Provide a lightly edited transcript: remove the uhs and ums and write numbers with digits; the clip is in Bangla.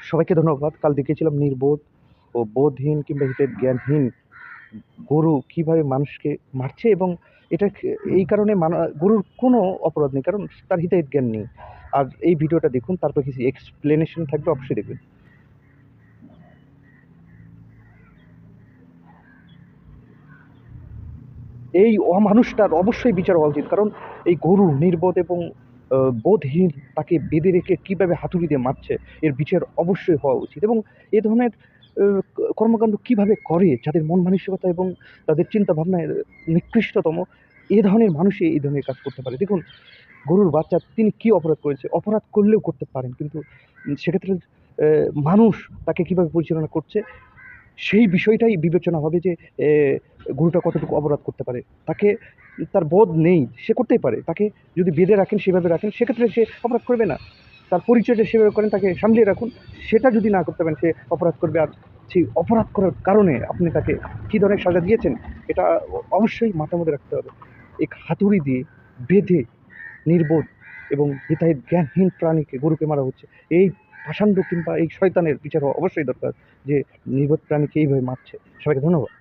সবাইকে ধন্যবাদ। কাল দেখিয়েছিলাম নির্বোধ ও বোধহীন কিংবা হিতের জ্ঞানহীন গরু কিভাবে মানুষকে মারছে, এবং এটা এই কারণে গরুর কোনো অপরাধ নেই, কারণ তার হিতাহিত জ্ঞান নেই। আর এই ভিডিওটা দেখুন, তারপর কিছু এক্সপ্লেনেশন থাকবে, অবশ্যই দেখবেন। এই অমানুষটার অবশ্যই বিচার হওয়া উচিত, কারণ এই গরু নির্বোধ এবং বোধহীন তাকে বেঁধে রেখে কিভাবে হাতুড়ি দিয়ে মারছে, এর বিচার অবশ্যই হওয়া উচিত। এবং এ ধরনের কর্মকাণ্ড কিভাবে করে যাদের মন মানসিকতা এবং তাদের চিন্তা ভাবনায় নিকৃষ্টতম, এ ধরনের মানুষই এই ধরনের কাজ করতে পারে। দেখুন, গরুর বাচ্চা তিনি কি অপরাধ করেছে, অপরাধ করলেও করতে পারেন, কিন্তু সেক্ষেত্রে মানুষ তাকে কিভাবে পরিচালনা করছে সেই বিষয়টাই বিবেচনা হবে যে এ গরুটা কতটুকু অপরাধ করতে পারে। তাকে, তার বোধ নেই, সে করতেই পারে। তাকে যদি বেঁধে রাখেন, সেভাবে রাখেন, সেক্ষেত্রে সে অপরাধ করবে না। তার পরিচর্যা সেভাবে করেন, তাকে সামলিয়ে রাখুন, সেটা যদি না করতে পারেন সে অপরাধ করবে। আর সেই অপরাধ করার কারণে আপনি তাকে কী ধরনের সাজা দিয়েছেন, এটা অবশ্যই মাথার মধ্যে রাখতে হবে। এই হাতুড়ি দিয়ে বেঁধে নির্বোধ এবং হিতাহিত জ্ঞানহীন প্রাণীকে, গরুকে মারা হচ্ছে। এই পাষাণ্ড কিংবা এই শয়তানের বিচার হওয়া অবশ্যই দরকার, যে নির্বোধ প্রাণীকে এইভাবে মারছে। সবাইকে ধন্যবাদ।